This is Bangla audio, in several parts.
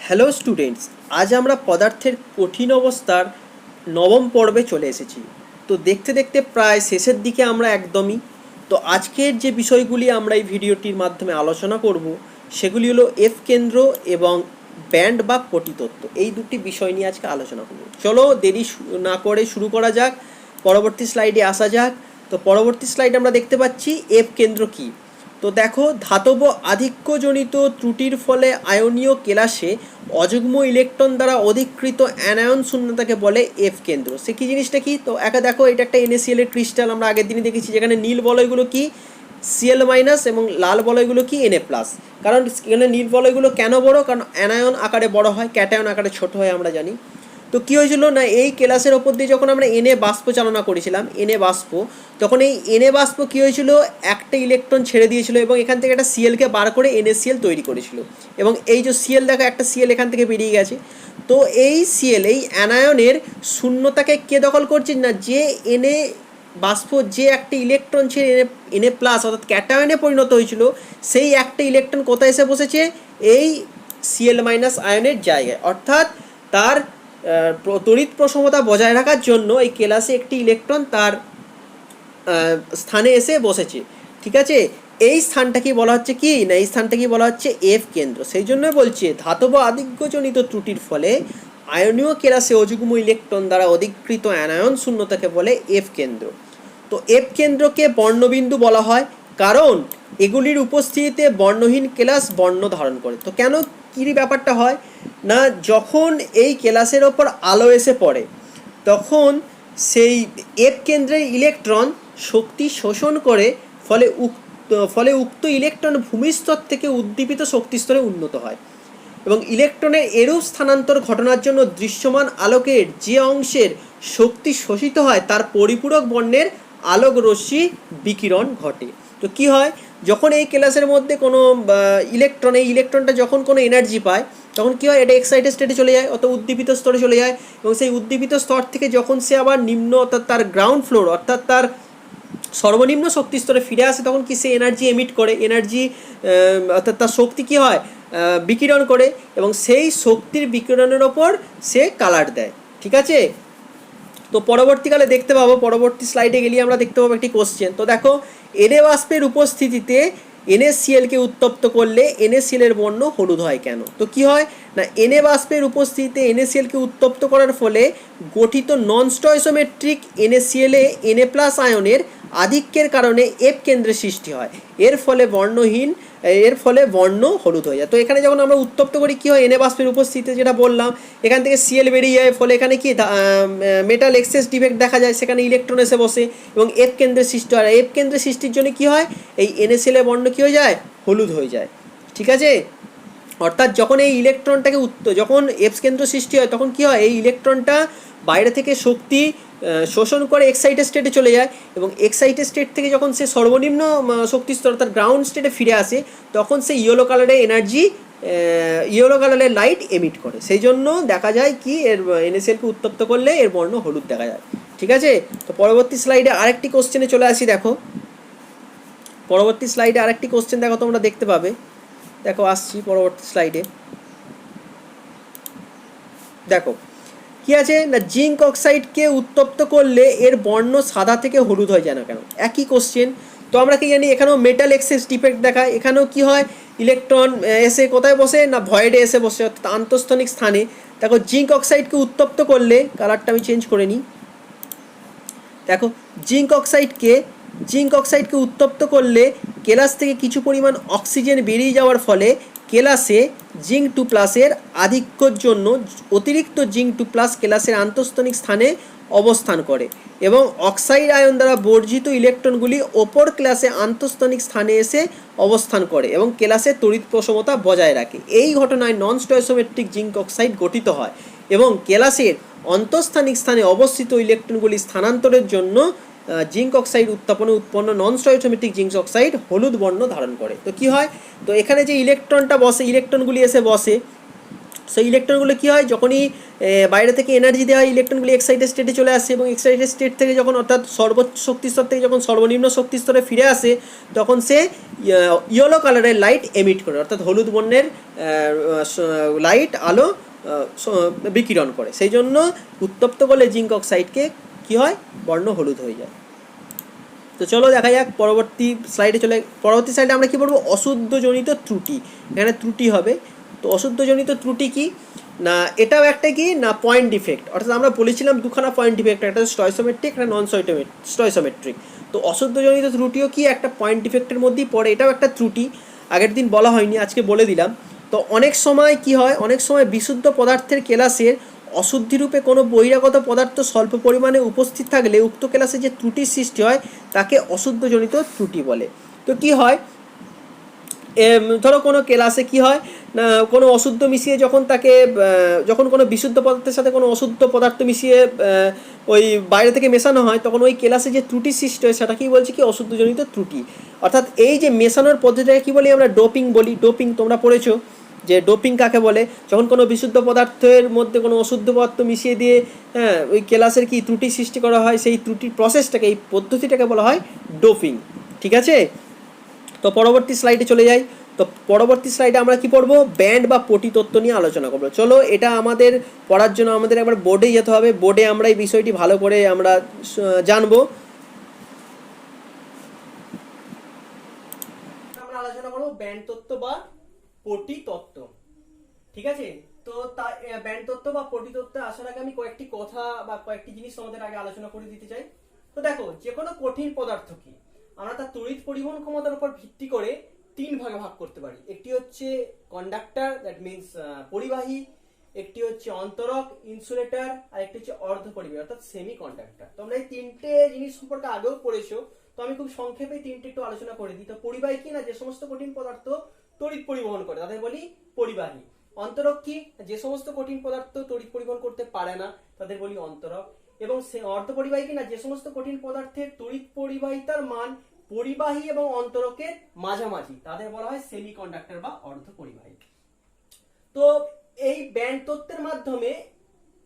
হ্যালো স্টুডেন্টস, আজ আমরা পদার্থের কঠিন অবস্থার নবম পর্বে চলে এসেছি। তো দেখতে দেখতে প্রায় শেষের দিকে আমরা একদমই। তো আজকের যে বিষয়গুলি আমরা এই ভিডিওটির মাধ্যমে আলোচনা করব সেগুলি হলো এফ কেন্দ্র এবং ব্যান্ড বা পটিতত্ত্ব। এই দুটি বিষয় নিয়ে আজকে আলোচনা করব। চলো দেরি না করে শুরু করা যাক, পরবর্তী স্লাইডে আসা যাক। তো পরবর্তী স্লাইডে আমরা দেখতে পাচ্ছি এফ কেন্দ্র কী। তো দেখো, ধাতব আধিক্যজনিত ত্রুটির ফলে আয়নীয় কেলাসে অযুগ্ম ইলেকট্রন দ্বারা অধিকৃত অ্যানায়ন শূন্যতাকে বলে এফ কেন্দ্র। সে কী জিনিসটা কি? তো একা দেখো, এটা একটা NaCl এর ক্রিস্টাল, আমরা আগের দিনই দেখেছি, যেখানে নীল বলয়গুলো কি Cl মাইনাস এবং লাল বলয়গুলো কি Na প্লাস। কারণ এখানে নীল বলয়গুলো কেন বড়? কারণ অ্যানায়ন আকারে বড় হয়, ক্যাটায়ন আকারে ছোট হয়, আমরা জানি। তো কী হয়েছিল না, এই কেলাসের ওপর দিয়ে যখন আমরা Na বাষ্প চালনা করেছিলাম, Na বাষ্প, তখন এই Na বাষ্প কী হয়েছিল, একটা ইলেকট্রন ছেড়ে দিয়েছিল এবং এখান থেকে একটা Clকে বার করে NaCl তৈরি করেছিল। এবং এই যে Cl দেখো, একটা Cl এখান থেকে বেরিয়ে গেছে। তো এই Cl, এই অ্যানায়নের শূন্যতাকে কে দখল করছে না, যে Na বাষ্প যে একটা ইলেকট্রন ছেড়ে Na প্লাস অর্থাৎ ক্যাটায়নে পরিণত হয়েছিল, সেই একটা ইলেকট্রন কোথায় এসে বসেছে? এই Cl মাইনাস আয়নের জায়গায়। অর্থাৎ তার তড়িৎ প্রসমতা বজায় রাখার জন্য এই কেলাসে একটি ইলেকট্রন তার স্থানে এসে বসেছে। ঠিক আছে, এই স্থানটাকে বলা হচ্ছে কি না, এই স্থানটাকে বলা হচ্ছে এফ কেন্দ্র। সেই জন্য বলছে ধাতব আধিক্যজনিত ত্রুটির ফলে আয়নীয় কেলাসে অযুগ্ম ইলেকট্রন দ্বারা অধিকৃত অ্যানায়ন শূন্যতাকে বলে এফ কেন্দ্র। তো এফ কেন্দ্রকে বর্ণবিন্দু বলা হয় কারণ এগুলির উপস্থিতিতে বর্ণহীন কেলাস বর্ণ ধারণ করে। তো কেন কী ব্যাপারটা হয় না, যখন এই কেলাসের ওপর আলো এসে পড়ে তখন সেই এফ কেন্দ্রের ইলেকট্রন শক্তি শোষণ করে, ফলে উক্ত ইলেকট্রন ভূমিস্তর থেকে উদ্দীপিত শক্তিস্তরে উন্নত হয় এবং ইলেকট্রনের এরূপ স্থানান্তর ঘটনার জন্য দৃশ্যমান আলোকের যে অংশের শক্তি শোষিত হয় তার পরিপূরক বর্ণের আলোক রশ্মি বিকিরণ ঘটে। তো কি হয়, যখন এই ক্লাসের মধ্যে কোনো ইলেকট্রন, এই ইলেকট্রনটা যখন কোনো এনার্জি পায় তখন কী হয়, এটা এক্সাইটেড স্টেটে চলে যায়, অর্থাৎ উদ্দীপিত স্তরে চলে যায়। এবং সেই উদ্দীপিত স্তর থেকে যখন সে আবার নিম্ন অর্থাৎ তার গ্রাউন্ড ফ্লোর অর্থাৎ তার সর্বনিম্ন শক্তি স্তরে ফিরে আসে, তখন কি সে এনার্জি এমিট করে, এনার্জি অর্থাৎ তার শক্তি কী হয়, বিকিরণ করে, এবং সেই শক্তির বিকিরণের ওপর সে কালার দেয়। ঠিক আছে, তো পরবর্তীকালে দেখতে পাবো, পরবর্তী স্লাইডে গেলে আমরা দেখতে পাবো একটি কোশ্চেন। তো দেখো, Na বাষ্পের উপস্থিতিতে NaClকে উত্তপ্ত করলে NaCl এর বর্ণ হলুদ হয় কেন? তো কি হয় না, Na বাষ্পের উপস্থিতিতে NaClকে উত্তপ্ত করার ফলে গঠিত নন স্টয়সোমেট্রিক NaCl এ Na প্লাস আয়নের আধিক্যের কারণে এফ কেন্দ্রের সৃষ্টি হয়। এর ফলে বর্ণ হলুদ হয়ে যায়। তো এখানে যখন আমরা উত্তপ্ত করি কী হয়, Na বাষ্পের উপস্থিতিতে যেটা বললাম, এখান থেকে Cl বেরিয়ে যায়, ফলে এখানে কি মেটাল এক্সেস ডিফেক্ট দেখা যায়, সেখানে ইলেকট্রন এসে বসে এবং এফ কেন্দ্রের সৃষ্টি হয়। এফ কেন্দ্রের সৃষ্টির জন্য কী হয়, এই NaCl এর বর্ণ কী হয়ে যায়, হলুদ হয়ে যায়। ঠিক আছে, অর্থাৎ যখন এই ইলেকট্রনটাকে যখন এফ কেন্দ্র সৃষ্টি হয় তখন কী হয়, এই ইলেকট্রনটা বাইরে থেকে শক্তি শোষণ করে এক্সাইটেড স্টেটে চলে যায় এবং এক্সাইটেড স্টেট থেকে যখন সে সর্বনিম্ন শক্তি স্তর অর্থাৎ গ্রাউন্ড স্টেটে ফিরে আসে, তখন সে ইয়েলো কালারের এনার্জি, ইয়েলো কালারের লাইট এমিট করে। সেই জন্য দেখা যায় কি, এর NaClকে উত্তপ্ত করলে এর বর্ণ হলুদ দেখা যায়। ঠিক আছে, তো পরবর্তী স্লাইডে আরেকটি কোশ্চেনে চলে আসি। দেখো, পরবর্তী স্লাইডে আরেকটি কোশ্চেন দেখো তোমরা দেখতে পাবে। দেখো আসছি পরবর্তী স্লাইডে। দেখো কী আছে না, জিঙ্ক অক্সাইডকে উত্তপ্ত করলে এর বর্ণ সাদা থেকে হলুদ হয়ে যায় না কেন? একই কোশ্চেন। তো আমরা কি জানি, এখানেও মেটাল এক্সেস ডিফেক্ট দেখায়, এখানেও কি হয়, ইলেকট্রন এসে কোথায় বসে না, ভয়েডে এসে বসে অর্থাৎ আন্তঃস্থনিক স্থানে। দেখো, জিঙ্ক অক্সাইডকে উত্তপ্ত করলে, কালারটা আমি চেঞ্জ করে নিই। দেখো, জিঙ্ক অক্সাইডকে উত্তপ্ত করলে কেলাস থেকে কিছু পরিমাণ অক্সিজেন বেরিয়ে যাওয়ার ফলে কেলাসে জিঙ্ক 2 প্লাসের আধিক্যর জন্য অতিরিক্ত জিঙ্ক 2 প্লাস কেলাসের আন্তঃস্থনিক স্থানে অবস্থান করে এবং অক্সাইড আয়ন দ্বারা বর্জিত ইলেকট্রনগুলি ওপর ক্লাসে আন্তঃস্থনিক স্থানে এসে অবস্থান করে এবং কেলাসের তড়িৎ প্রসমতা বজায় রাখে। এই ঘটনায় নন স্টয়সোমেট্রিক জিঙ্ক অক্সাইড গঠিত হয় এবং কেলাসের অন্তঃস্থানিক স্থানে অবস্থিত ইলেকট্রনগুলি স্থানান্তরের জন্য জিঙ্ক অক্সাইড উত্তাপনে উৎপন্ন নন স্টয়সোমেট্রিক জিঙ্ক অক্সাইড হলুদ বর্ণ ধারণ করে। তো কি হয়, তো এখানে যে ইলেকট্রনটা বসে, ইলেকট্রনগুলি এসে বসে সেই ইলেকট্রনগুলো কী হয়, যখনই বাইরে থেকে এনার্জি দেওয়া হয় ইলেকট্রনগুলি এক্সাইটেড স্টেটে চলে আসে, এবং এক্সাইটেড স্টেট থেকে যখন অর্থাৎ সর্বোচ্চ শক্তি স্তর থেকে যখন সর্বনিম্ন শক্তি স্তরে ফিরে আসে তখন সে ইয়েলো কালারের লাইট এমিট করে, অর্থাৎ হলুদ বর্ণের লাইট আলো বিকিরণ করে। সেই জন্য উত্তপ্ত করলে জিঙ্ক অক্সাইডকে কী হয়, বর্ণ হলুদ হয়ে যায়। তো চলো দেখা যাক পরবর্তী স্লাইডে পরবর্তী স্লাইডে আমরা কী পড়বো, অশুদ্ধজনিত ত্রুটি। এখানে ত্রুটি হবে। তো অশুদ্ধজনিত ত্রুটি কি না, এটাও একটা কি না পয়েন্ট ডিফেক্ট, অর্থাৎ আমরা বলেছিলাম দুখানা পয়েন্ট ডিফেক্ট, একটা স্টয়সোমেট্রিক একটা নন স্টয়সোমেট্রিক। তো অশুদ্ধজনিত ত্রুটিও কি একটা পয়েন্ট ডিফেক্টের মধ্যেই পড়ে, এটাও একটা ত্রুটি। আগের দিন বলা হয়নি, আজকে বলে দিলাম। তো অনেক সময় কি হয়, অনেক সময় বিশুদ্ধ পদার্থের কেলাসের অশুদ্ধিরূপে কোনো বহিরাগত পদার্থ স্বল্প পরিমাণে উপস্থিত থাকলে উক্ত কেলাসে যে ত্রুটির সৃষ্টি হয় তাকে অশুদ্ধজনিত ত্রুটি বলে। তো কি হয়, ধরো কোনো কেলাসে কি হয় না, কোনো অশুদ্ধ মিশিয়ে যখন কোনো বিশুদ্ধ পদার্থের সাথে কোনো অশুদ্ধ পদার্থ মিশিয়ে ওই বাইরে থেকে মেশানো হয়, তখন ওই কেলাসে যে ত্রুটি সৃষ্টি হয় সেটাকেই বলছে কি অশুদ্ধজনিত ত্রুটি। অর্থাৎ এই যে মেশানোর পদ্ধতিটাকে কী বলি আমরা, ডোপিং বলি। ডোপিং তোমরা পড়েছো যে ডোপিং কাকে বলে, যখন কোনো বিশুদ্ধ পদার্থের মধ্যে কোনো অশুদ্ধ পদার্থ মিশিয়ে দিয়ে ওই কেলাসের কি ত্রুটি সৃষ্টি করা হয়, সেই ত্রুটির প্রসেসটাকে, এই পদ্ধতিটাকে বলা হয় ডোপিং। ঠিক আছে, তো পরবর্তী স্লাইডে চলে যাই। তো পরবর্তী স্লাইডে আমরা কি পড়বো, ব্যান্ড বা পটি তত্ত্ব নিয়ে আলোচনা করবো। চলো এটা আমাদের পড়ার জন্য আমাদের একবার বোর্ডে যেতে হবে, বোর্ডে আমরা এই বিষয়টি ভালো করে আমরা জানবো। আমরা আলোচনা করবো ব্যান্ড তত্ত্ব বা পটি তত্ত্ব। ঠিক আছে, তো ব্যান্ড তত্ত্ব বা পটি তত্ত্বে আসার আগে আমি কয়েকটি কথা বা কয়েকটি জিনিস আমাদের আগে আলোচনা করে দিতে চাই। তো দেখো, যে কোনো কঠিন পদার্থ কি আমরা তার তড়িৎ পরিবহন ক্ষমতার উপর ভিত্তি করে তিন ভাগে ভাগ করতে পারি। একটি হচ্ছে কন্ডাক্টর, দ্যাট মিনস পরিবাহী, একটি হচ্ছে অন্তরক ইনসুলেটর, আর একটি হচ্ছে অর্ধ পরিবাহী অর্থাৎ সেমি কন্ডাক্টর। তোমরা এই তিনটে জিনিস সম্পর্কে আগেও পড়েছো, তো আমি খুব সংক্ষেপে তিনটে একটু আলোচনা করে দিই। তো পরিবাহী কি না, যে সমস্ত কঠিন পদার্থ তড়িৎ পরিবহন করে তাদের বলি পরিবাহী। অন্তরক কি, যে সমস্ত কঠিন পদার্থ তড়িৎ পরিবহন করতে পারে না তাদের বলি অন্তরক। এবং অর্ধ পরিবাহী কি না, যে সমস্ত কঠিন পদার্থের তড়িৎ পরিবাহিতার মান পরিবাহী এবং অন্তরকের মাঝামাঝি তাদের বলা হয় সেমি কন্ডাক্টর বা অর্ধ পরিবাহী। তো এই ব্যান্ড তত্ত্বের মাধ্যমে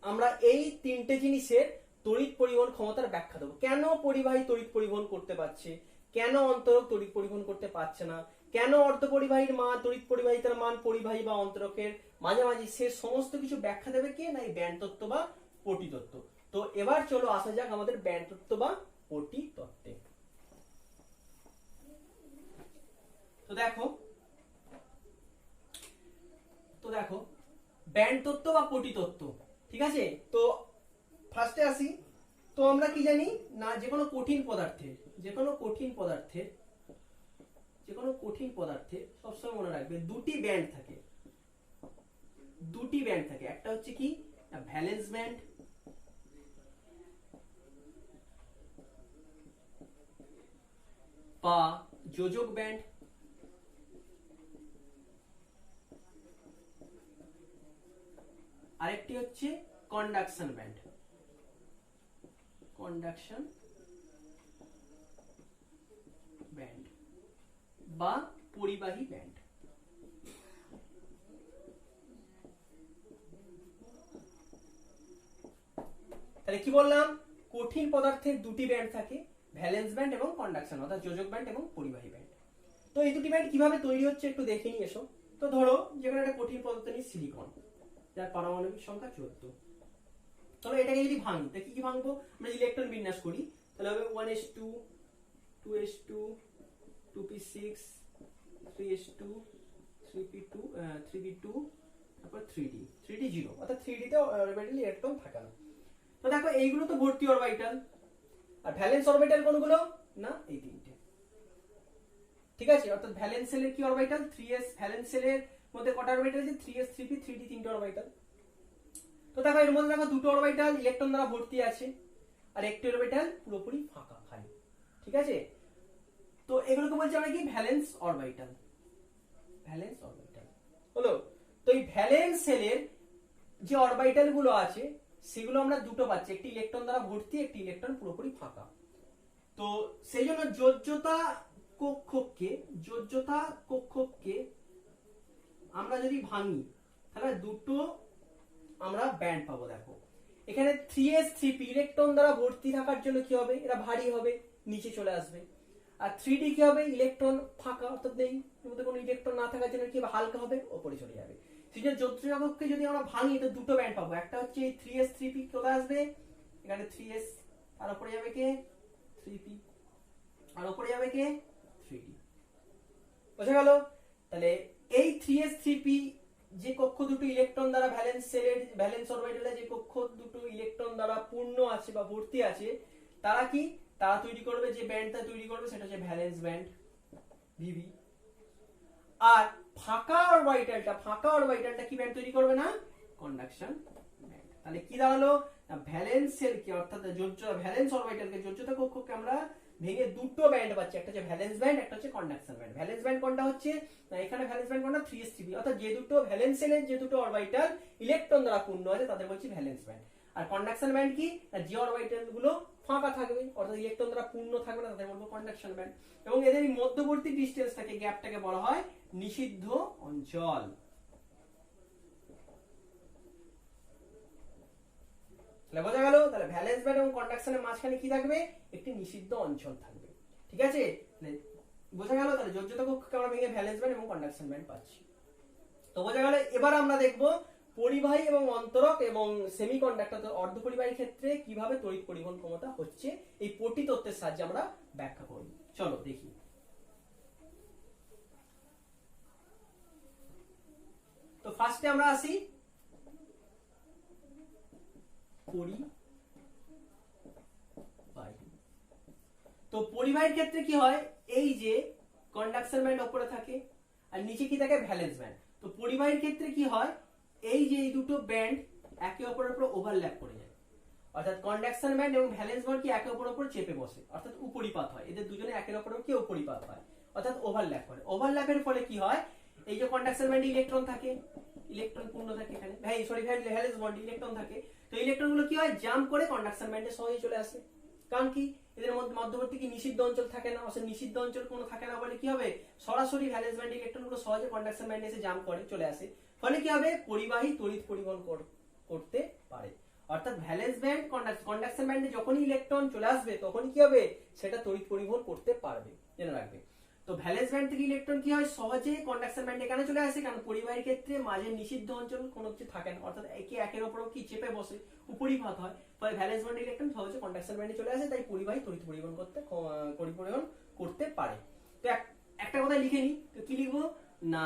আমরা এই তিনটে জিনিসের তড়িৎ পরিবহন ক্ষমতার ব্যাখ্যা দেবো। কেন পরিবাহী তড়িৎ পরিবহন করতে পারছে, কেন অন্তরক তড়িৎ পরিবহন করতে পারছে না, কেন অর্ধ পরিবাহীর মান তড়িৎ পরিবাহিতার মান পরিবাহী বা অন্তরকের মাঝামাঝি, সে সমস্ত কিছু ব্যাখ্যা দেবে কে না এই ব্যান্ড তত্ত্ব বা পটি তত্ত্ব। তো এবার চলো আসা যাক আমাদের ব্যান্ড তত্ত্ব বা পটি তত্ত্বে। তো দেখো ব্যান্ড তত্ত্ব বা পটি তত্ত্ব। ঠিক আছে, তো ফার্স্টে আসি। তো আমরা কি জানি না, যে কোনো কঠিন পদার্থের সবসময় মনে রাখবে দুটি ব্যান্ড থাকে। একটা হচ্ছে কি ভ্যালেন্স ব্যান্ড, বা যোজক ব্যান্ড, আরেকটি হচ্ছে কন্ডাকশন ব্যান্ড বা পরিবাহী ব্যান্ড। তাহলে কি বললাম, কঠিন পদার্থের দুটি ব্যান্ড থাকে, ভ্যালেন্স ব্যান্ড এবং কন্ডাকশন অর্থাৎ যোজক ব্যান্ড এবং পরিবাহী ব্যান্ড। তো এই দুটি ব্যান্ড কিভাবে তৈরি হচ্ছে একটু দেখে নিয়ে এসো। তো ধরো যেখানে একটা কঠিন পদার্থ নিই সিলিকন, যার পারমাণবিক সংখ্যা 14। চলো এটাকে যদি ভাঙি, তা কি ভাঙবো, আমরা ইলেকট্রন বিন্যাস করি, তাহলে হবে 1s2 2s2 2p6 3s2 3p2 3p2 তারপর 3d0 অর্থাৎ 3d তে অরবিটালে ইলেকট্রন থাকে না। তো দেখো এইগুলো তো ভর্তি অরবিটাল, আর ভ্যালেন্স অরবিটাল কোনগুলো না, এই তিনটে। ঠিক আছে, অর্থাৎ ভ্যালেন্স সেলের কি অরবিটাল 3s, ভ্যালেন্স সেলের মধ্যে কটা অরবিটাল আছে 3s 3p 3d তিনটে অরবিটাল। তো দেখো এর মধ্যে দেখো দুটো অরবিটাল ইলেকট্রন দ্বারা ভর্তি আছে আর একটি অরবিটাল পুরোপুরি ফাঁকা খালি। ঠিক আছে, তো এগুলোকে বলছি আমরা কি ভ্যালেন্স অরবিটাল হলো। তো এই ভ্যালেন্স সেলের যে অরবিটাল গুলো আছে সেগুলো আমরা দুটো পাচ্ছি, একটি ইলেকট্রন দ্বারা ভর্তি, একটি ইলেকট্রন পুরোপুরি ফাঁকা। তো সেই জন্য যোজ্যতা কক্ষককে আমরা যদি ভাঙি তাহলে দুটো আমরা ব্যান্ড পাবো। দেখো এখানে 3s3p ইলেকট্রন দ্বারা ভর্তি থাকার জন্য কি হবে, এরা ভারী হবে, নিচে চলে আসবে। আর 3d কি হবে, ইলেকট্রন ফাঁকা, অর্থাৎ নেই, এর মধ্যে কোনো ইলেকট্রন না থাকার জন্য কি হবে, হালকা হবে, উপরে চলে যাবে। সেটা যোজ্যতাককে যদি আমরা ভাঙি তো দুটো ব্যান্ড পাবো। একটা হচ্ছে এই 3s3p কোথায় আসবে, এখানে 3s, আর উপরে যাবে কে 3p, আর উপরে যাবে কে 3d। বোঝা গেল? তাহলে এই 3s3p যে কক্ষ দুটো ইলেকট্রন দ্বারা ভ্যালেন্স সেলের ভ্যালেন্স অরবিটালে যে কক্ষ দুটো ইলেকট্রন দ্বারা পূর্ণ আছে বা ভর্তি আছে, তারা কি, তারা তৈরি করবে, যে ব্যান্ডটা তৈরি করবে সেটা হচ্ছে ভ্যালেন্স ব্যান্ড ভিভি। আর ফাঁকা অরবিটালটা কি ব্যান্ড তৈরি করবে না, কন্ডাকশন ব্যান্ড। তাহলে কি দাঁড়ালো, ভ্যালেন্সের কি অর্থাৎ ভ্যালেন্স অরবিটালকে যোজ্যতা কক্ষকে আমরা ভেঙে দুটো ব্যান্ড পাচ্ছি, একটা হচ্ছে ভ্যালেন্স ব্যান্ড, একটা হচ্ছে কন্ডাকশন ব্যান্ড। ভ্যালেন্স ব্যান্ড কোনটা হচ্ছে, এখানে ভ্যালেন্স ব্যান্ড কোনটা 3s3p, অর্থাৎ যে দুটো ভ্যালেন্সের যে দুটো অরবিটাল ইলেকট্রন দ্বারা পূর্ণ আছে তাদের বলছি ভ্যালেন্স ব্যান্ড। আর কন্ডাকশন ব্যান্ড কি, যে অরবিটাল গুলো ফাঁকা থাকবে অর্থাৎ ইলেকট্রন দ্বারা পূর্ণ থাকবে না তাদের বলবো কন্ডাকশন ব্যান্ড। এবং এদের মধ্যবর্তী ডিসটেন্সটাকে, গ্যাপটাকে বলা হয় নিষিদ্ধ অঞ্চল। তাহলে বোঝা গেল, তাহলে ভ্যালেন্স ব্যান্ড এবং কন্ডাকশনের মাঝখানে কি থাকবে, একটি নিষিদ্ধ অঞ্চল থাকবে। ঠিক আছে, বোঝা গেল? তাহলে যোজ্যতা কক্ষকে আমরা ভেঙে ভ্যালেন্স ব্যান্ড এবং কন্ডাকশন ব্যান্ড পাচ্ছি। তো বোঝা গেল। এবার আমরা দেখব পরিবাহী এবং অন্তরক এবং সেমিকন্ডাক্টর অর্ধপরিবাহী ক্ষেত্রে কিভাবে তড়িৎ পরিবহন ক্ষমতা হচ্ছে, এই পটি তত্ত্বের সাহায্যে আমরা ব্যাখ্যা করব। চলো দেখি। তো ফার্স্টে আমরা আসি পরিবাহী। তো পরিবাহীর ক্ষেত্রে কি হয়, এই যে কন্ডাকশন ব্যান্ড উপরে থাকে আর নিচে কি থাকে, ভ্যালেন্স ব্যান্ড। তো পরিবাহীর ক্ষেত্রে কি হয়, এই যে এই দুটো ব্যান্ড একে অপরের উপর ওভারল্যাপ করে যায়, অর্থাৎ কন্ডাকশন ব্যান্ড এবং ভ্যালেন্স ব্যান্ড কি একে অপরের উপর চেপে বসে, অর্থাৎ উপরিপাত হয়, এদের দুজনে একের অপরের কি উপরিপাত হয়, অর্থাৎ ওভারল্যাপ করে। ওভারল্যাপের ফলে কি হয়, এই যে কন্ডাকশন ব্যান্ডে ইলেকট্রন থাকে, ইলেকট্রন পূর্ণ থাকে এখানে, ভ্যালেন্স ব্যান্ডে ইলেকট্রন থাকে, তো ইলেকট্রন গুলো কি হয়, জাম্প করে কন্ডাকশন ব্যান্ডে সহজে চলে আসে। কারণ কি, এদের মধ্যবর্তী কি নিষিদ্ধ অঞ্চল থাকে না, অর্থাৎ নিষিদ্ধ অঞ্চল কোনো থাকে না বলে কি হবে, সরাসরি ভ্যালেন্স ব্যান্ড ইলেকট্রন গুলো সহজে কন্ডাকশন ব্যান্ডে এসে জাম্প করে চলে আসে। ফলে কি হবে, পরিবাহী তড়িৎ পরিবহন করতে পারে। অর্থাৎ ভ্যালেন্স ব্যান্ড কন্ডাকশন ব্যান্ডে যখনই ইলেকট্রন চলে আসবে তখনই কি হবে, সেটা তড়িৎ পরিবহন করতে পারবে, জেনে রাখবে। তো ভ্যালেন্স ব্যান্ড থেকে ইলেকট্রন কি হয়, সহজে কন্ডাকশন ব্যান্ডে কেন চলে আসে, কারণ পরিবাহীর ক্ষেত্রে মাঝে নিষিদ্ধ অঞ্চল কোনো কিছু থাকে না, অর্থাৎ একের উপর কি চেপে বসে, উপরিপাত হয়, ফলে ভ্যালেন্স ব্যান্ড ইলেকট্রন সহজে কন্ডাকশন ব্যান্ডে চলে আসে, তাই পরিবাহী তড়িৎ পরিবহন করতে পারে। তো একটা কথা লিখে নি, তো কি লিখবো না,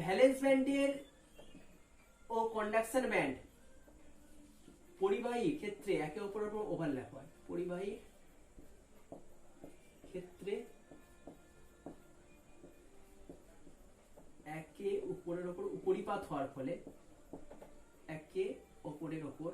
ভ্যালেন্স ব্যান্ডের ও কন্ডাকশন ব্যান্ড পরিবাহী ক্ষেত্রে একে অপরের উপর ওভারল্যাপ হয়, পরিবাহী ক্ষেত্রে একে অপরের উপর উপরিপাত হওয়ার ফলে একে অপরের উপর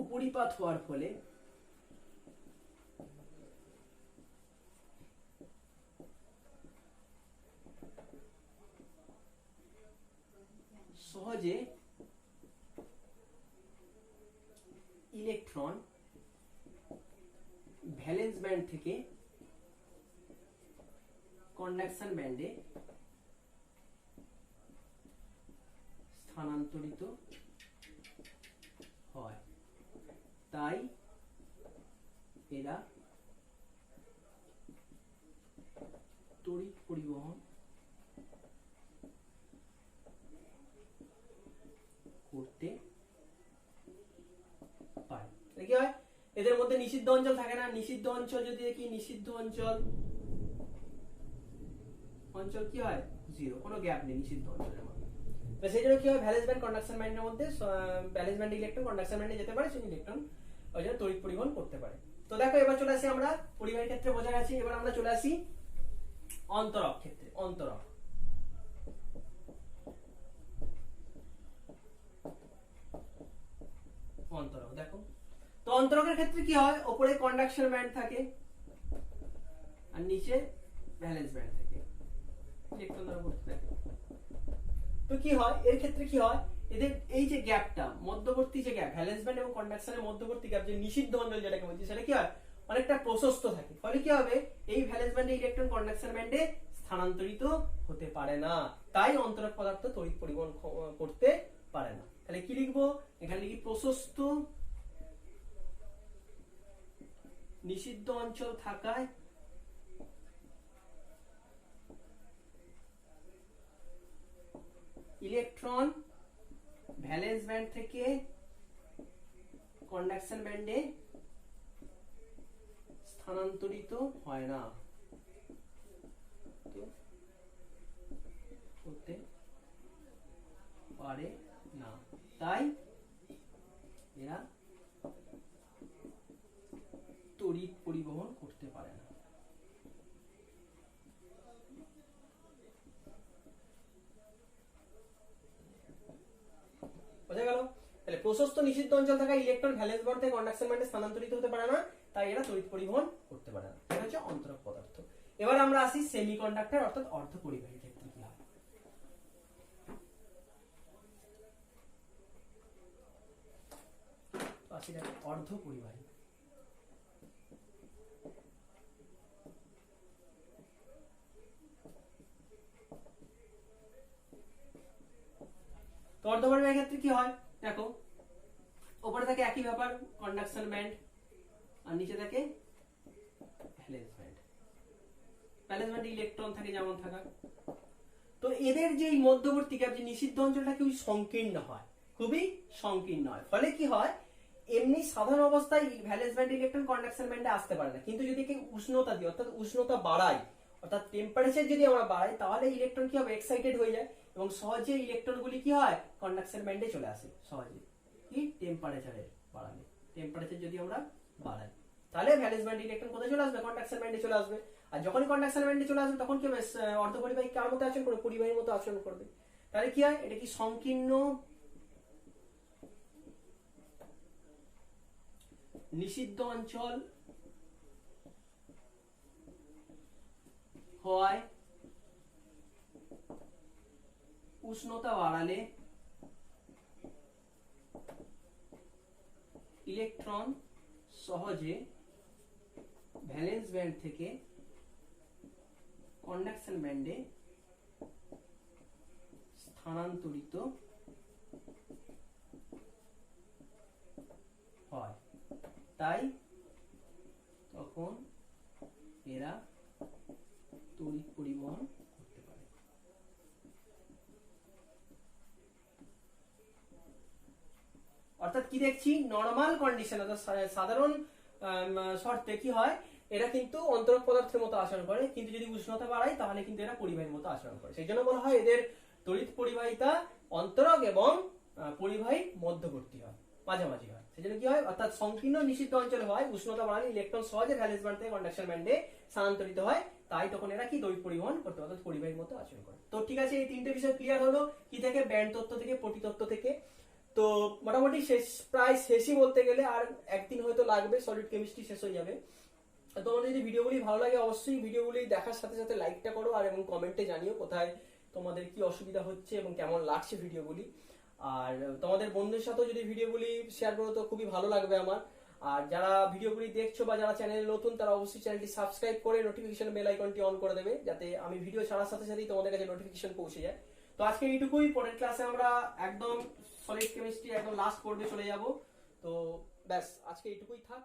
উপরিপাত হওয়ার ফলে সহজে ইলেকট্রন ভ্যালেন্স ব্যান্ড থেকে কন্ডাকশন ব্যান্ডে স্থানান্তরিত হয়, তাই এরা তড়িৎ পরিবহন করতে পারে। কি হয়, এদের মধ্যে নিষিদ্ধ অঞ্চল থাকে না, নিষিদ্ধ অঞ্চল যদি দেখি, নিষিদ্ধ অঞ্চল কি হয়, জিরো, কোনো গ্যাপ নেই নিষিদ্ধ অঞ্চলের মধ্যে। তো সেই জন্য কি হয়, ভ্যালেন্স ব্যান্ড কন্ডাকশন ব্যান্ডের মধ্যে ভ্যালেন্স ব্যান্ড ইলেকট্রন কন্ডাকশন ব্যান্ডে যেতে পারে, সেই ইলেকট্রন ওই জন্য তড়িৎ পরিবহন করতে পারে। তো দেখো এবার চলে আসি আমরা পরিবাহীর ক্ষেত্রে বোঝা গেছে, এবার আমরা চলে আসি অন্তরক ক্ষেত্রে। অন্তরক দেখো, তো অন্তরকের ক্ষেত্রে কি হয়, উপরে কন্ডাকশন ব্যান্ড থাকে আর নিচে ভ্যালেন্স ব্যান্ড থাকে, ইলেকট্রন দ্বারা ভর্তি থাকে। তো কি হয়, এর ক্ষেত্রে কি হয়, এদের এই যে গ্যাপটা, মধ্যবর্তী যে গ্যাপ, ভ্যালেন্স ব্যান্ড এবং কন্ডাকশনের মধ্যবর্তী গ্যাপ, যে নিষিদ্ধ অঞ্চল যেটাকে বলছি, সেটা কি হয় অনেকটা প্রশস্ত থাকে। ফলে কি হবে, এই ভ্যালেন্স ব্যান্ডে ইলেকট্রন কন্ডাকশন ব্যান্ডে স্থানান্তরিত হতে পারে না, তাই অন্তরক পদার্থ তড়িৎ পরিবহন করতে পারে না। তাহলে কি লিখবো, এখানে লিখি প্রশস্ত নিষিদ্ধ অঞ্চল থাকায় ইলেকট্রন ভ্যালেন্স ব্যান্ড থেকে কন্ডাকশন ব্যান্ডে স্থানান্তরিত হয় না, হতে পারে না, তাই এরা তড়িৎ পরিবহন করতে পারে না। বোঝা গেল? তাহলে প্রশস্ত নিষিদ্ধ অঞ্চল থাকা ইলেকট্রন ভ্যালেন্স ব্যান্ড থেকে কন্ডাকশন ব্যান্ডে স্থানান্তরিত হতে পারে না, তাই এরা তড়িৎ পরিবহন করতে পারে না। এটা হচ্ছে অন্তরক পদার্থ। এবার আমরা আসি সেমিকন্ডাক্টর অর্থাৎ অর্ধপরিবাহীর ক্ষেত্রে কি হয়। আসি অর্ধপরিবাহী। তো অর্ধপরিবাহীর ক্ষেত্রে কি হয় দেখো, উপরে থাকে একই ব্যাপার কন্ডাকশন ব্যান্ড, আর নিচে থাকে ভ্যালেন্স ব্যান্ড। ভ্যালেন্স ব্যান্ডে ইলেকট্রন থাকে যেমন থাকা। তো এদের যে মধ্যবর্তী গ্যাপ, যে নিষিদ্ধ অঞ্চলটা খুবই সংকীর্ণ হয়, খুবই সংকীর্ণ হয়। ফলে কি হয়, এমনি সাধারণ অবস্থায় ভ্যালেন্স ব্যান্ড ইলেকট্রন কন্ডাকশন ব্যান্ডে আসতে পারে না, কিন্তু যদি উষ্ণতা দিই অর্থাৎ উষ্ণতা বাড়াই, অর্থাৎ টেম্পারেচার যদি আমরা বাড়াই, তাহলে ইলেকট্রন কি হবে, এক্সাইটেড হয়ে যায় এবং সহজে ইলেকট্রন গুলি কি হয়, কন্ডাকশন ব্যান্ডে চলে আসে সহজে। কি টেম্পারেচারের বাড়ালে, টেম্পারেচার যদি আমরা বাড়াই, তাহলে ভ্যালেন্স ব্যান্ড ইলেকট্রন কোথায় চলে আসবে, কন্ডাকশন ব্যান্ডে চলে আসবে। আর যখনই কন্ডাকশন ব্যান্ডে চলে আসবে, তখন কি হবে, অর্ধপরিবাহী কার মতো আচরণ করবে, পরিবাহীর মতো আচরণ করবে। তাহলে কি হয়, এটা কি সংকীর্ণ নিষিদ্ধ অঞ্চল হয়, উষ্ণতা বাড়ালে ইলেকট্রন সহজে ভ্যালেন্স ব্যান্ড থেকে কন্ডাকশন ব্যান্ডে স্থানান্তরিত হয়, তাই তখন এরা তড়িৎ পরিবহন করতে পারে। অর্থাৎ কি দেখছি, নরমাল কন্ডিশন অর্থাৎ সাধারণ শর্তে কি হয়, এরা কিন্তু অন্তরক পদার্থের মতো আচরণ করে, কিন্তু যদি উষ্ণতা বাড়ায় তাহলে কিন্তু এরা পরিবাহীর মতো আচরণ করে। সেই জন্য বলা হয় এদের তড়িৎ পরিবাহিতা অন্তরক এবং পরিবাহী মধ্যবর্তী হয়, মাঝামাঝি হয়। সেই জন্য কি হয়, অর্থাৎ সংকীর্ণ নিষিদ্ধ অঞ্চল হয়, উষ্ণতা বাড়ালে ইলেকট্রন সহজে ভ্যালেন্স ব্যান্ড থেকে কন্ডাকশন ব্যান্ডে স্থানান্তরিত হয়, তাই তখন এরা কি তড়িৎ পরিবহন করতে অর্থাৎ পরিবাহীর মতো আচরণ করে। তো ঠিক আছে, এই তিনটে বিষয় ক্লিয়ার হলো, কি থেকে, ব্যান্ড তত্ত্ব থেকে, পটি তত্ত্ব থেকে। তো মোটামুটি শেষ, প্রায় শেষই বলতে গেলে, আর একদিন হয়তো লাগবে, সলিড কেমিস্ট্রি শেষ হয়ে যাবে। তোমাদের যদি ভিডিওগুলি ভালো লাগে, অবশ্যই ভিডিওগুলি দেখার সাথে সাথে লাইকটা করো, আর এবং কমেন্টে জানিও কোথায় তোমাদের কি অসুবিধা হচ্ছে এবং কেমন লাগছে ভিডিওগুলি। আর তোমাদের বন্ধুদের সাথেও যদি ভিডিওগুলি শেয়ার করো তো খুবই ভালো লাগবে আমার। আর যারা ভিডিওগুলি দেখছো বা যারা চ্যানেলে নতুন, তারা অবশ্যই চ্যানেলটি সাবস্ক্রাইব করে নোটিফিকেশন বেল আইকনটি অন করে দেবে, যাতে আমি ভিডিও ছাড়ার সাথে সাথেই তোমাদের কাছে নোটিফিকেশন পৌঁছে যায়। তো আজকে এইটুকুই, পরের ক্লাসে আমরা একদম সলিড কেমিস্ট্রি একদম লাস্ট পর্বে চলে যাব। তো ব্যাস, আজকে এইটুকুই থাক।